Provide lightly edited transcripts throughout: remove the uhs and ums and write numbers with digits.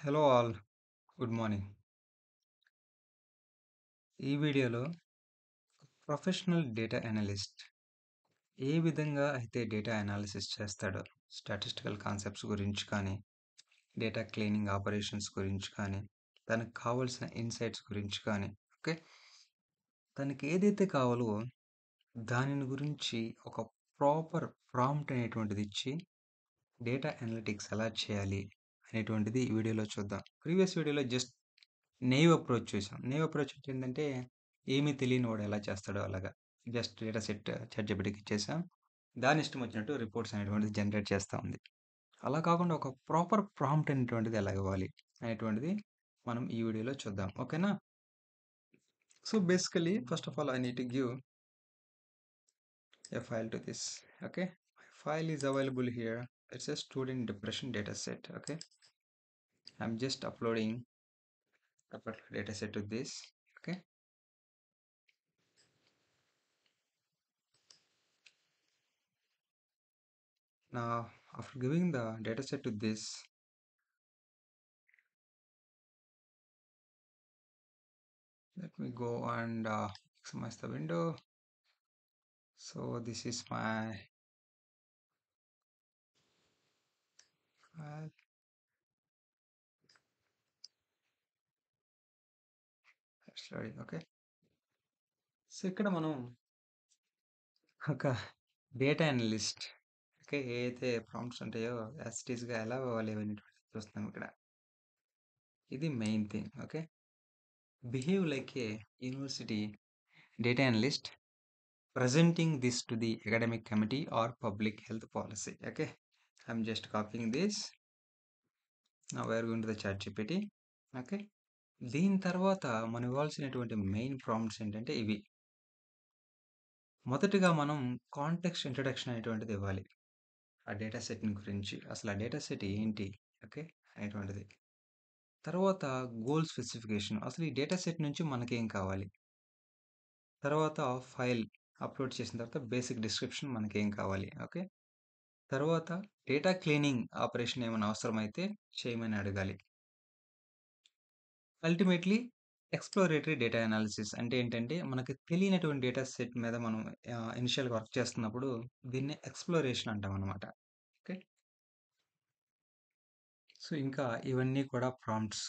Hello all. Good morning. ఈ వీడియోలో professional data analyst ఏ విధంగా అయితే డేటా అనాలిసిస్ చేస్తాడో, స్టాటిస్టికల్ కాన్సెప్ట్స్ గురించి కానీ, డేటా క్లీనింగ్ ఆపరేషన్స్ గురించి కానీ, తనకు కావాల్సిన ఇన్సైట్స్ గురించి కానీ, ఓకే, తనకి ఏదైతే కావాలో దానిని గురించి ఒక ప్రాపర్ ప్రాంప్ట్ అనేటువంటిది ఇచ్చి డేటా అనలిటిక్స్ ఎలా చేయాలి అనేటువంటిది ఈ వీడియోలో చూద్దాం. ప్రీవియస్ వీడియోలో జస్ట్ నేవ్ అప్రోచ్ చూసాం. నేవ్ అప్రోచ్ ఏంటంటే ఏమీ తెలియని వాడు ఎలా చేస్తాడో అలాగా. జస్ట్ డేటా సెట్ చాట్‌జీపీటీకి ఇచ్చేసాం. దాని ఇష్టం వచ్చినట్టు రిపోర్ట్స్ అనేటువంటిది జనరేట్ చేస్తా ఉంది. అలా కాకుండా ఒక ప్రాపర్ ప్రాంప్ట్ అనేటువంటిది ఎలా ఇవ్వాలి అనేటువంటిది మనం ఈ వీడియోలో చూద్దాం. ఓకేనా? So basically first of all I need to give a file to this. Okay, my file is available here. It's a student depression data set. Okay, I'm just uploading a particular data set to this. Okay, now after giving the data set to this, let me go and maximize the window. So this is my file. That's ready. Okay, so ఇక్కడ మనం ఒక data analyst okay ఏదైతే prompts ఉంటాయో as it ఈస్‌గా ఎలా ఇవ్వాలి అనేటువంటిది చూస్తున్నాం ఇక్కడ. ఇది main thing. Okay, behave like a university data analyst presenting this to the academic committee or public health policy. Okay, I'm just copying this. Now we are going to the chat GPT. Okay, దీని తర్వాత మనం ఇవ్వాల్సినటువంటి main prompts ఏంటంటే ఇవి. మొదటిగా మనం context introduction అనేటువంటిది ఇవ్వాలి ఆ డేటా సెట్ని గురించి. అసలు ఆ డేటా సెట్ ఏంటి, ఓకే, అనేటువంటిది. తర్వాత గోల్ స్పెసిఫికేషన్, అసలు ఈ డేటా సెట్ నుంచి మనకేం కావాలి. తర్వాత ఫైల్ అప్లోడ్ చేసిన తర్వాత బేసిక్ డిస్క్రిప్షన్ మనకేం కావాలి. ఓకే, తర్వాత డేటా క్లీనింగ్ ఆపరేషన్ ఏమైనా అవసరమైతే చేయమని అడగాలి. అల్టిమేట్లీ ఎక్స్‌ప్లోరేటరీ డేటా అనాలిసిస్ అంటే ఏంటంటే, మనకు తెలియనటువంటి డేటా సెట్ మీద మనం ఇనిషియల్‌గా వర్క్ చేస్తున్నప్పుడు దీన్ని ఎక్స్‌ప్లోరేషన్ అంటామనమాట. ఓకే, సో ఇంకా ఇవన్నీ కూడా prompts.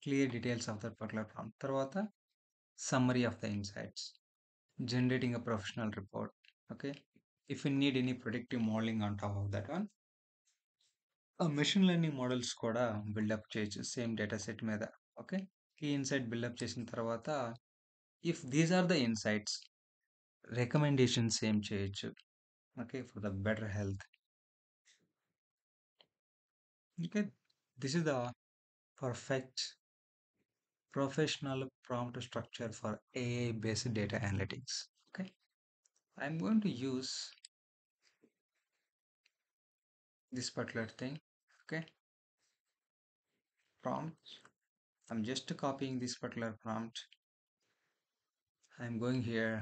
Clear details of that particular prompt. తర్వాత summary of the insights. Generating a professional report. Okay, if you need any predictive modeling on top of that one, ఆ machine learning models కూడా build up చేయొచ్చు same data set మీద. Okay, ఈ insight build up చేసిన తర్వాత if these are the insights, recommendations ఏం చేయొచ్చు. Okay, for the better health. Okay, this is the perfect professional prompt structure for AI based data analytics. Okay, I'm going to use this particular thing. Okay, prompt. I'm just copying this particular prompt. I'm going here.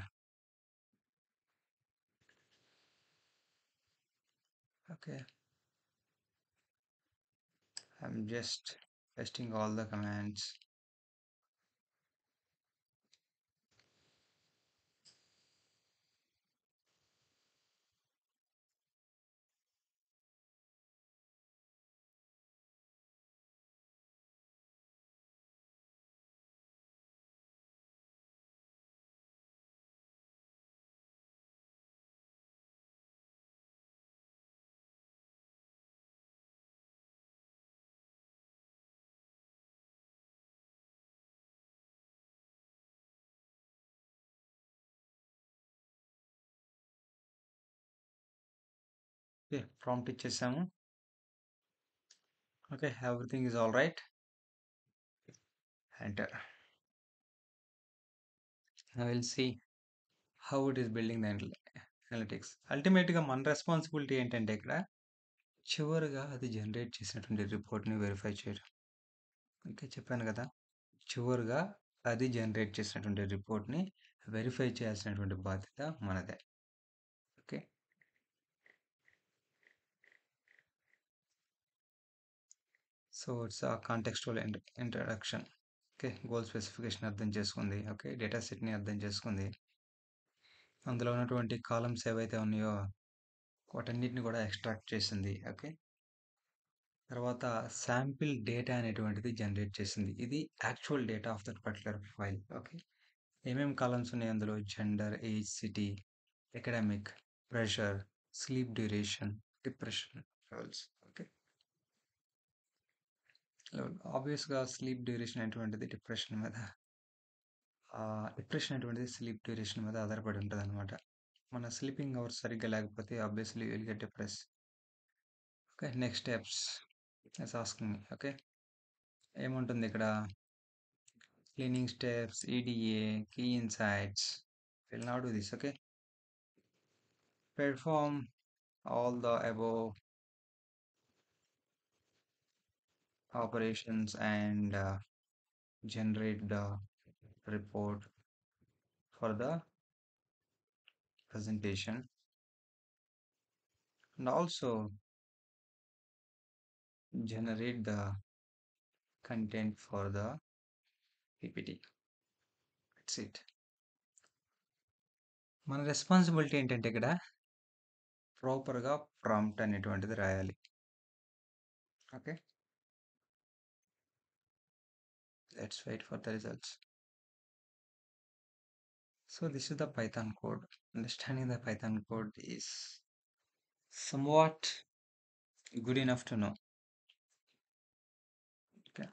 Okay, I'm just pasting all the commands. Okay, prompt ఇచ్చేసాము. Okay, everything is all right. Enter. Now we'll see how it is building the analytics. అల్టిమేట్గా మన responsibility ఏంటంటే ఇక్కడ చివరిగా అది generate చేసినటువంటి రిపోర్ట్ని verify చేయడం. Okay, చెప్పాను కదా, చివరిగా అది జనరేట్ చేసినటువంటి రిపోర్ట్ని వెరిఫై చేయాల్సినటువంటి బాధ్యత మనదే. ఓకే, సో ఇట్స్ ఆ contextual introduction. Okay, goal specification అర్థం చేసుకుంది. ఓకే, డేటా సెట్ని అర్థం చేసుకుంది. అందులో ఉన్నటువంటి కాలమ్స్ ఏవైతే ఉన్నాయో వాటన్నిటిని కూడా ఎక్స్ట్రాక్ట్ చేసింది. ఓకే, తర్వాత శాంపిల్ డేటా అనేటువంటిది జనరేట్ చేసింది. ఇది actual data of that particular file. Okay, ఏమేమి కాలమ్స్ ఉన్నాయి అందులో? Gender, age, city, academic, pressure, sleep duration, depression levels. Okay, ఆబ్వియస్గా స్లీప్ డ్యూరేషన్ అనేటువంటిది డిప్రెషన్ మీద డిప్రెషన్ అనేటువంటిది స్లీప్ డ్యూరేషన్ మీద ఆధారపడి ఉంటుంది అనమాట. మన స్లీపింగ్ అవర్స్ సరిగ్గా లేకపోతే obviously will get depress. Okay, next steps it's asking me. Okay, ఏముంటుంది ఇక్కడ? Cleaning steps, EDA, key insights. Will not do this. Okay, perform all the above operations and generate the report for the presentation, and also generate the content for the PPT. That's it. మన responsibility ఏంటంటే ఇక్కడ ప్రాపర్గా prompt అనేటువంటిది రాయాలి. Okay, let's wait for the results. So this is the Python code. Understanding the Python code is somewhat good enough to know. Okay,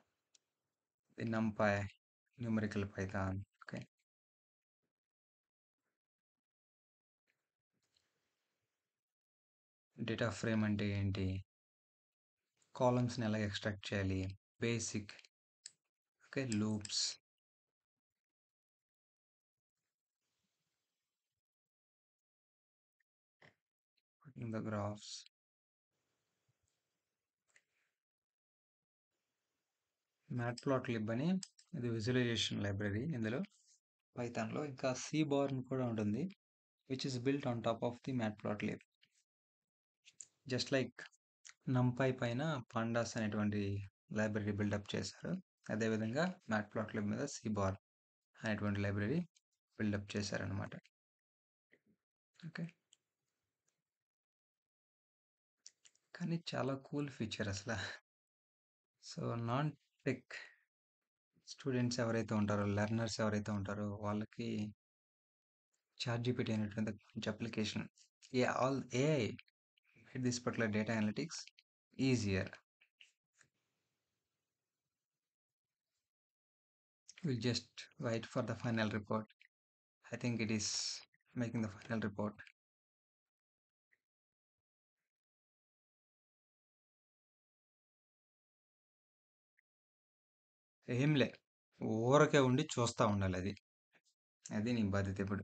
the NumPy, numerical Python. Okay, data frame అంటే ఏంటి, కాలమ్స్ని ఎలా extract చేయాలి, basic. Okay, loops, putting the graphs, మ్యాట్ప్లాట్లిబ్ అని ఇది visualisation library ఇందులో పైథాన్లో. ఇంకా Seaborn కూడా ఉంటుంది, which is built on top of the Matplotlib. Just like NumPy పైన పాండాస్ అనేటువంటి లైబ్రరీ బిల్డప్ చేశారు, అదేవిధంగా మ్యాట్ప్లాట్లిబ్ మీద సీబార్ అనేటువంటి లైబ్రరీ బిల్డప్ చేశారనమాట. ఓకే, కానీ చాలా కూల్ ఫీచర్ అసలు. సో నాన్ టెక్ స్టూడెంట్స్ ఎవరైతే ఉంటారో, లెర్నర్స్ ఎవరైతే ఉంటారో వాళ్ళకి ChatGPT అనేటువంటి మంచి application. All AI made this particular data analytics easier. We'll just wait for the final report. I think it is making the final report. ఏంలే, ఊరకే ఉండి చూస్తూ ఉండాలి. అది నీ బాధ్యత. ఇప్పుడు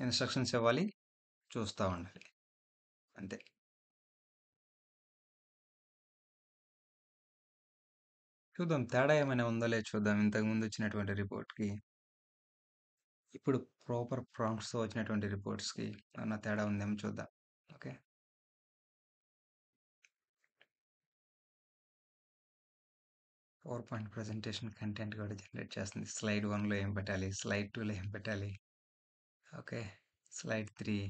ఇన్స్ట్రక్షన్స్ ఇవ్వాలి, చూస్తూ ఉండాలి, అంతే. చూద్దాం తేడా ఏమైనా ఉందో లేదు చూద్దాం. ఇంతకుముందు వచ్చినటువంటి రిపోర్ట్కి ఇప్పుడు ప్రాపర్ ప్రాంప్ట్స్తో వచ్చినటువంటి రిపోర్ట్స్కి ఏమైనా తేడా ఉందేమో చూద్దాం. Okay, power point presentation content కూడా జనరేట్ చేస్తుంది. స్లైడ్ 1లో ఏం పెట్టాలి, స్లైడ్ 2లో ఏం పెట్టాలి. Okay, slide 3,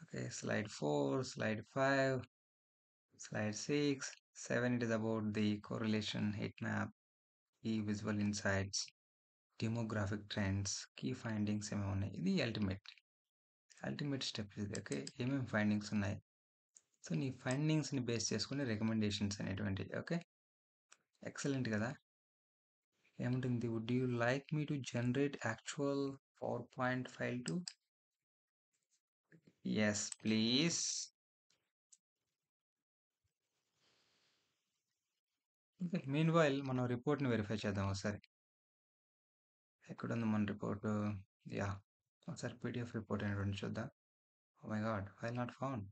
okay, slide 4, slide 5, slide 6, 7 it is about the correlation, heat map, key visual insights, demographic trends, key findings ఏమేమి ఉన్నాయి. ఇది అల్టిమేట్ స్టెప్ ఇది. ఓకే, ఏమేమి ఫైండింగ్స్ ఉన్నాయి, సో నీ ఫైండింగ్స్ని బేస్ చేసుకుని రికమెండేషన్స్ అనేటువంటి. ఓకే, ఎక్సలెంట్ కదా. ఏముంటుంది, would you like me to generate actual PowerPoint file too? Yes please. Okay, meanwhile మనం రిపోర్ట్ని వెరిఫై చేద్దాం ఒకసారి. ఎక్కడుంది మన రిపోర్ట్? యా, ఒకసారి పీడిఎఫ్ రిపోర్ట్ అనేటువంటి చూద్దాం. Oh my God, file not found.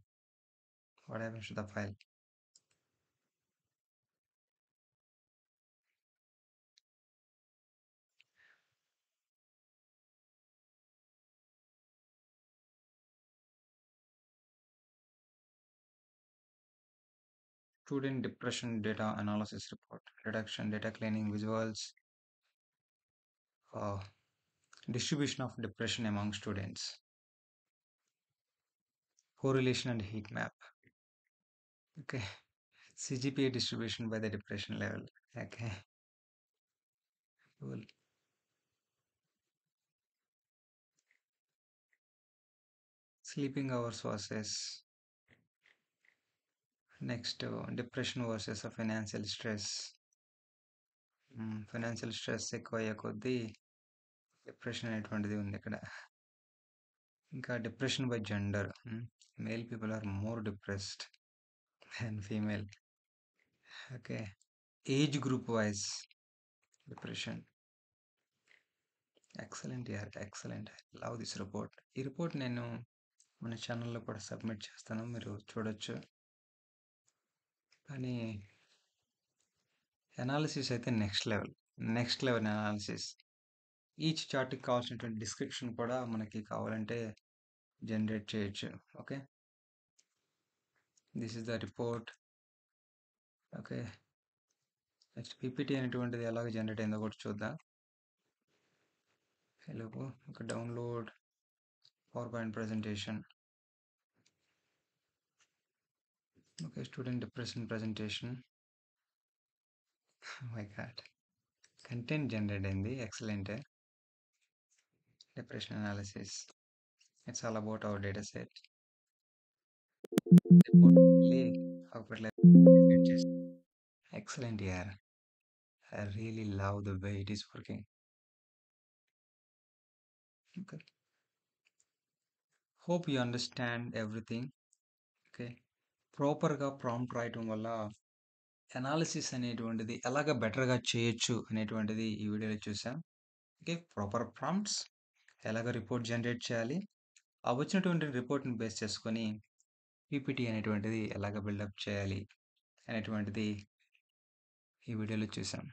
What happens to the file? Student depression data analysis report, reduction, data cleaning, visuals, uh, distribution of depression among students, correlation and heat map. Okay, CGPA distribution by the depression level. Okay, cool. Sleeping hours versus next depression versus a financial stress. Financial stress ఎక్కువ అయ్యే కొద్దీ depression అనేటువంటిది ఉంది ఇక్కడ. ఇంకా depression by gender. Male people are more depressed and female. Okay, age group wise depression. Excellent యార్, excellent. Love this report. ఈ report నేను మన ఛానల్లో కూడా సబ్మిట్ చేస్తాను, మీరు చూడొచ్చు. కానీ అనాలిసిస్ అయితే నెక్స్ట్ లెవెల్ అనాలిసిస్. ఈచ్ చార్ట్కి కావాల్సినటువంటి డిస్క్రిప్షన్ కూడా మనకి కావాలంటే జనరేట్ చేయొచ్చు. Okay, this is the report. Okay, next PPT అనేటువంటిది ఎలాగ జనరేట్ అయిందో కూడా చూద్దాం. హలో, ఒక download PowerPoint presentation. Okay, student depression presentation. My God, content generate అయింది, excellent. Depression analysis, it's all about our data set. Excellent, yeah. I really love the way it is working. Okay. Hope you understand everything. Okay. ప్రాపర్గా prompt రాయటం వల్ల analysis అనేటువంటిది ఎలాగ బెటర్గా చేయొచ్చు అనేటువంటిది ఈ వీడియోలో చూసాం. ఓకే, ప్రాపర్ ప్రాంప్ట్స్, ఎలాగ రిపోర్ట్ జనరేట్ చేయాలి, ఆ వచ్చినటువంటి రిపోర్ట్ని బేస్ చేసుకొని పీపీటీ అనేటువంటిది ఎలాగ బిల్డప్ చేయాలి అనేటువంటిది ఈ వీడియోలో చూసాం.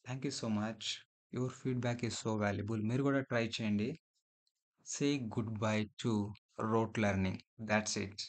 Thank you so much. Your feedback is so valuable. మీరు కూడా ట్రై చేయండి. Say goodbye to rote learning. That's it.